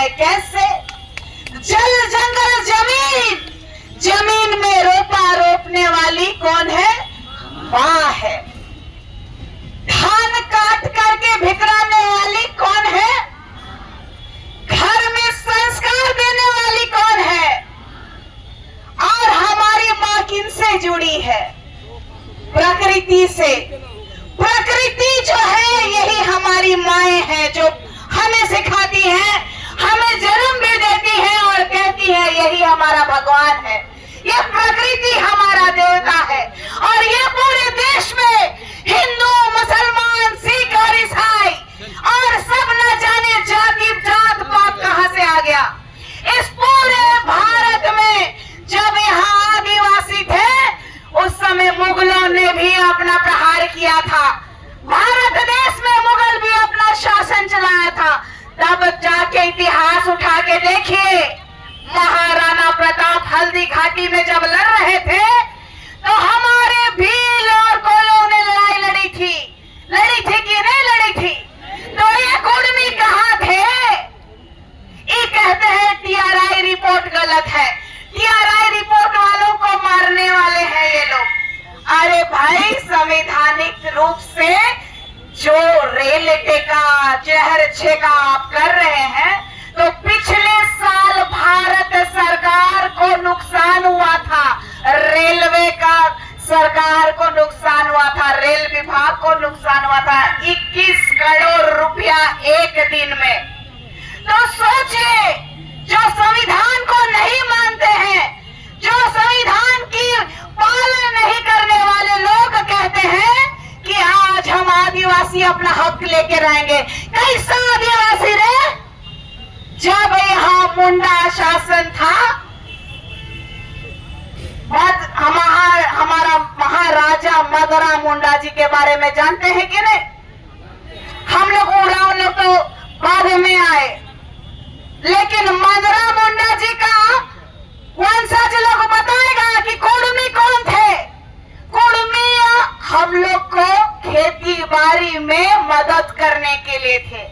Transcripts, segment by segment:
जाए कैसे? जल जंगल जमीन, जमीन में रोपा रोपने वाली कौन है? माँ है। धान काट करके भिखराने वाली कौन है? घर में संस्कार देने वाली कौन है? और हमारी माँ किनसे जुड़ी है? प्रकृति से। प्रकृति जो है यही हमारी माएं हैं, जो हमें सिखाती हैं, हमें जन्म भी देती हैं और कहती है यही हमारा भगवान है, ये प्रकृति हमारा देवता है। और ये पूरे देश में हिंदू, मुसलमान, सिख और ईसाई और सब न जाने जाति जात पात कहां से आ गया। इस पूरे भारत में जब यहाँ आदिवासी थे उस समय मुगलों ने भी अपना प्रहार किया था। भारत देश में मुगल भी अपना शासन चलाया था। तब जाके इतिहास उठा के देखिए, महाराणा प्रताप हल्दी घाटी में जब लड़ रहे थे तो हमारे भील और कोलों ने लड़ाई लड़ी थी कि नहीं लड़ी थी? तो ये कुर्मी कहाँ थे? ये कहते हैं टीआरआई रिपोर्ट गलत है, टीआरआई रिपोर्ट वालों को मारने वाले हैं ये लोग। अरे भाई, संवैधानिक रूप से जो रेल टेका जहर छेका आप कर रहे हैं, तो पिछले साल भारत सरकार को नुकसान हुआ था, रेलवे का सरकार को नुकसान हुआ था, रेल विभाग को नुकसान हुआ था 21 करोड़ रुपया एक दिन में। तो सोचिए, जो संविधान को नहीं मानते हैं, जो संविधान की पालन नहीं करने वाले लोग कहते हैं कि आज हम आदिवासी अपना हक लेके रहेंगे। कैसा आदिवासी रे? जब यहाँ मुंडा शासन था, हमारा महाराजा मदरा मुंडा जी के बारे में जानते हैं कि नहीं? हम लोग उड़ाव लोग तो बाद में आए, लेकिन मदरा मुंडा जी का वंशज लोग बताएगा कि कुर्मी कौन थे। कुर्मी हम लोग को खेती बाड़ी में मदद करने के लिए थे,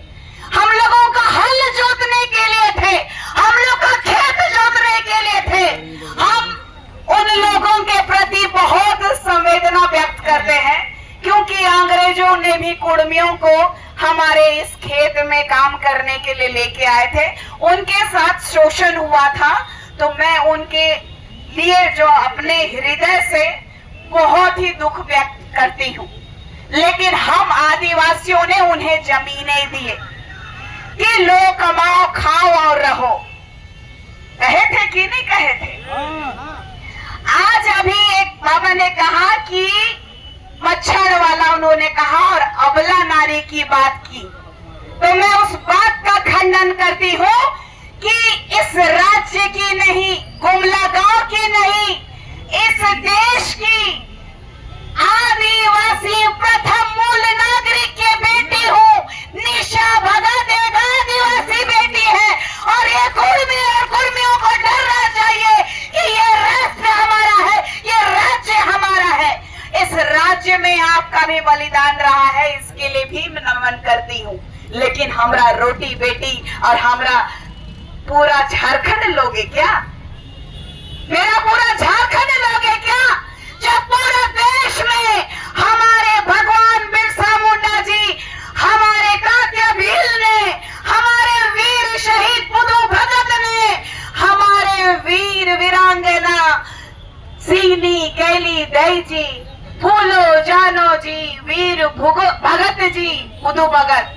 हम लोगों का हल जोतने के लिए थे, हम लोग का खेत जोतने के लिए थे। हम उन लोगों के प्रति बहुत संवेदना व्यक्त करते हैं, क्योंकि अंग्रेजों ने भी कुर्मियों को हमारे इस खेत में काम करने के लिए लेके आए थे, उनके साथ शोषण हुआ था। तो मैं उनके लिए जो अपने हृदय से बहुत ही दुख व्यक्त करती हूँ। लेकिन हम आदिवासियों ने उन्हें जमीनें दिए कि लो, कमाओ, खाओ और रहो। कहे थे कि नहीं कहे थे? आज अभी एक बाबा ने कहा कि मच्छर वाला उन्होंने कहा और अबला नारी की बात की, तो मैं उस बात का खंडन करती हूँ कि इस राज्य की नहीं, गुमला गांव की नहीं, इस देश की आदिवासी प्रथम मूल नागरिक की बेटी हूँ। निशा भगत एक आदिवासी बेटी है और ये कुर्मी और कुर्मियों को डरना चाहिए कि ये राष्ट्र हमारा है, ये राज्य हमारा है। इस राज्य में आपका भी बलिदान रहा है, इसके लिए भी मैं नमन करती हूँ। लेकिन हमरा रोटी बेटी और हमरा पूरा झारखंड लोगे क्या? मेरा पूरा झारखंड लोगे क्या? जब पूरे देश में हमारे भगवान बिरसा मुंडा जी, हमारे तात्या भील ने, हमारे वीर शहीद पुदू भगत ने, हमारे वीर वीरांगना सीनी कैली दई जी, फूलो जानो जी, वीर भगत जी, पुदू भगत,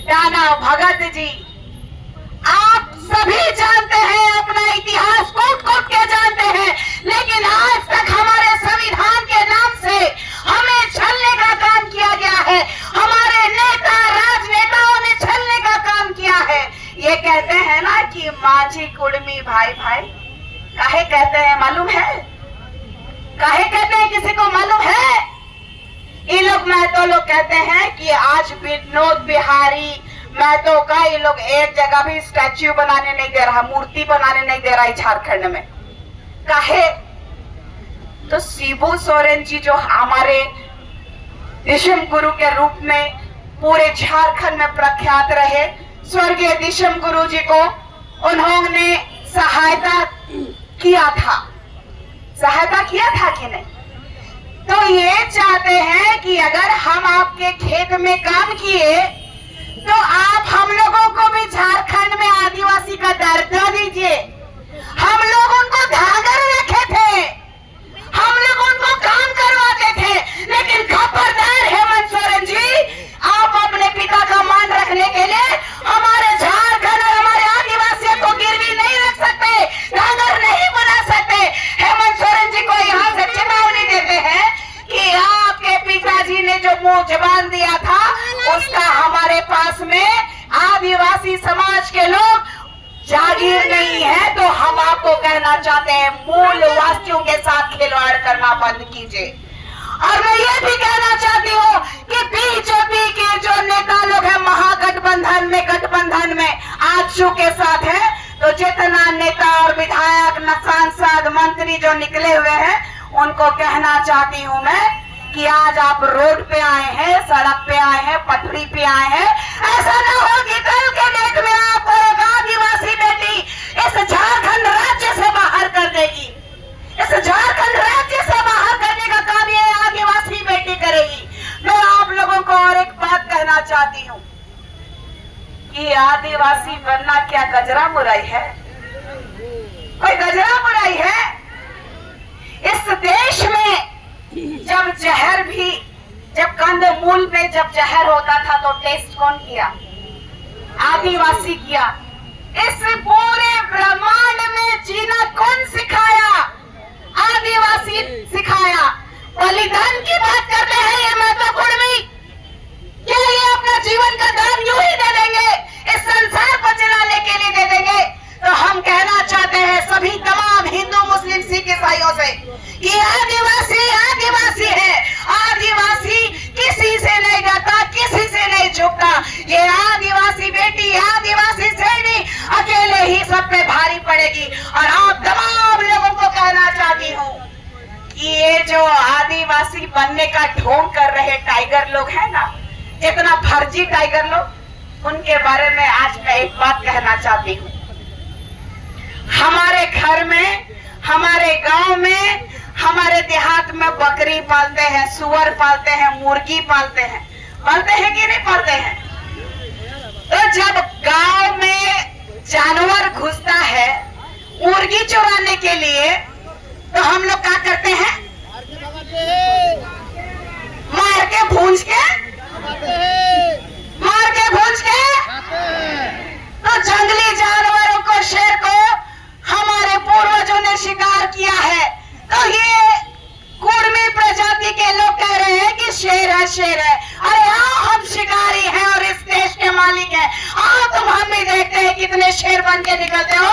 टाना भगत जी, आप सभी जानते हैं, अपना इतिहास कूट कूट के जानते हैं। लेकिन आज तक हमारे संविधान के नाम से हमें छलने का काम किया गया है, हमारे नेता राजनेताओं ने छलने का काम किया है। ये कहते हैं ना कि माझी कुर्मी भाई भाई, काहे कहते हैं मालूम है? काहे कहते हैं, किसी को मालूम है? ये लोग महतो लोग कहते हैं कि आज विनोद बिहारी महतो का ये लोग एक जगह भी स्टैच्यू बनाने नहीं दे रहा, मूर्ति बनाने नहीं दे रहा है झारखंड में। काहे? तो शिबू सोरेन जी जो हमारे दिशम गुरु के रूप में पूरे झारखंड में प्रख्यात रहे, स्वर्गीय दिशम गुरु जी को उन्होंने सहायता किया था कि नहीं? तो ये चाहते हैं कि अगर हम आपके खेत में काम किए तो आप हम लोगों को भी झारखंड में आदिवासी का दर्जा दीजिए। हम लोग उनको धागर रखे थे, हम लोग उनको काम करवाते थे, लेकिन खबरदार हेमंत सोरेन जी, आप अपने पिता का मान रखने के लिए हमारे झारखंड और हमारे आदिवासियों को गिरवी नहीं रख सकते, धागर नहीं बना सकते। हेमंत सोरेन जी को यहाँ से चेतावनी देते हैं कि आपके पिताजी ने जो मुंह जबान दिया था उसका हमारे पास में आदिवासी समाज के लोग जागीर नहीं है, तो हम आपको कहना चाहते हैं मूल वासियों के साथ खिलवाड़ करना बंद कीजिए। और मैं ये भी कहना चाहती हूँ कि बीजेपी के जो नेता लोग हैं गठबंधन में आजसू के साथ है, तो जितना नेता और विधायक सांसद मंत्री जो निकले हुए हैं उनको कहना चाहती हूँ मैं कि आज आप रोड पे आए हैं, सड़क पे आए हैं, पटरी पे आए हैं, ऐसा न हो कि कल के डेट में आपको एक आदिवासी बेटी इस झारखंड राज्य से बाहर कर देगी। इस झारखंड राज्य से बाहर करने का काम ये आदिवासी बेटी करेगी। मैं आप लोगों को और एक बात कहना चाहती हूँ कि आदिवासी बनना क्या गजरा मुराई है? कोई गजरा मुराई है? इस देश में जब कंदमूल में जब जहर होता था तो टेस्ट कौन किया? आदिवासी किया। इस पूरे ब्रह्मांड में जीना कौन सिखाया? आदिवासी सिखाया। बलिदान की बात करते हैं ये महत्वपूर्ण भी, क्या ये अपना जीवन का दान यूं ही दे देंगे, इस संसार को चलाने के लिए दे देंगे? तो हम कहना चाहते हैं सभी तमाम हिंदू मुस्लिम सिख ईसाइयों से कि आदिवासी आदिवासी है, आदिवासी किसी से नहीं डरता, किसी से नहीं झुकता। ये आदिवासी बेटी, आदिवासी श्रेणी अकेले ही सब पे भारी पड़ेगी। और आप तमाम लोगों को कहना चाहती हूँ कि ये जो आदिवासी बनने का ढोंग कर रहे टाइगर लोग हैं ना, जितना फर्जी टाइगर लोग, उनके बारे में आज मैं एक बात कहना चाहती हूँ। हमारे घर में, हमारे गांव में, हमारे देहात में बकरी पालते हैं, सुअर पालते हैं, मुर्गी पालते हैं कि नहीं पालते हैं? तो जब गांव में जानवर घुसता है मुर्गी चुराने के लिए, तो हम लोग क्या करते हैं? मार के भूंज के तो जंगली जानवरों को, शेर को हमारे पूर्वजों ने शिकार किया है। तो ये कुर्मी प्रजाति के लोग कह रहे हैं कि शेर है, शेर है। अरे हाँ, हम शिकारी हैं और इस देश के मालिक हैं। हाँ, तुम हम भी देखते हैं कितने शेर बन के निकलते हो।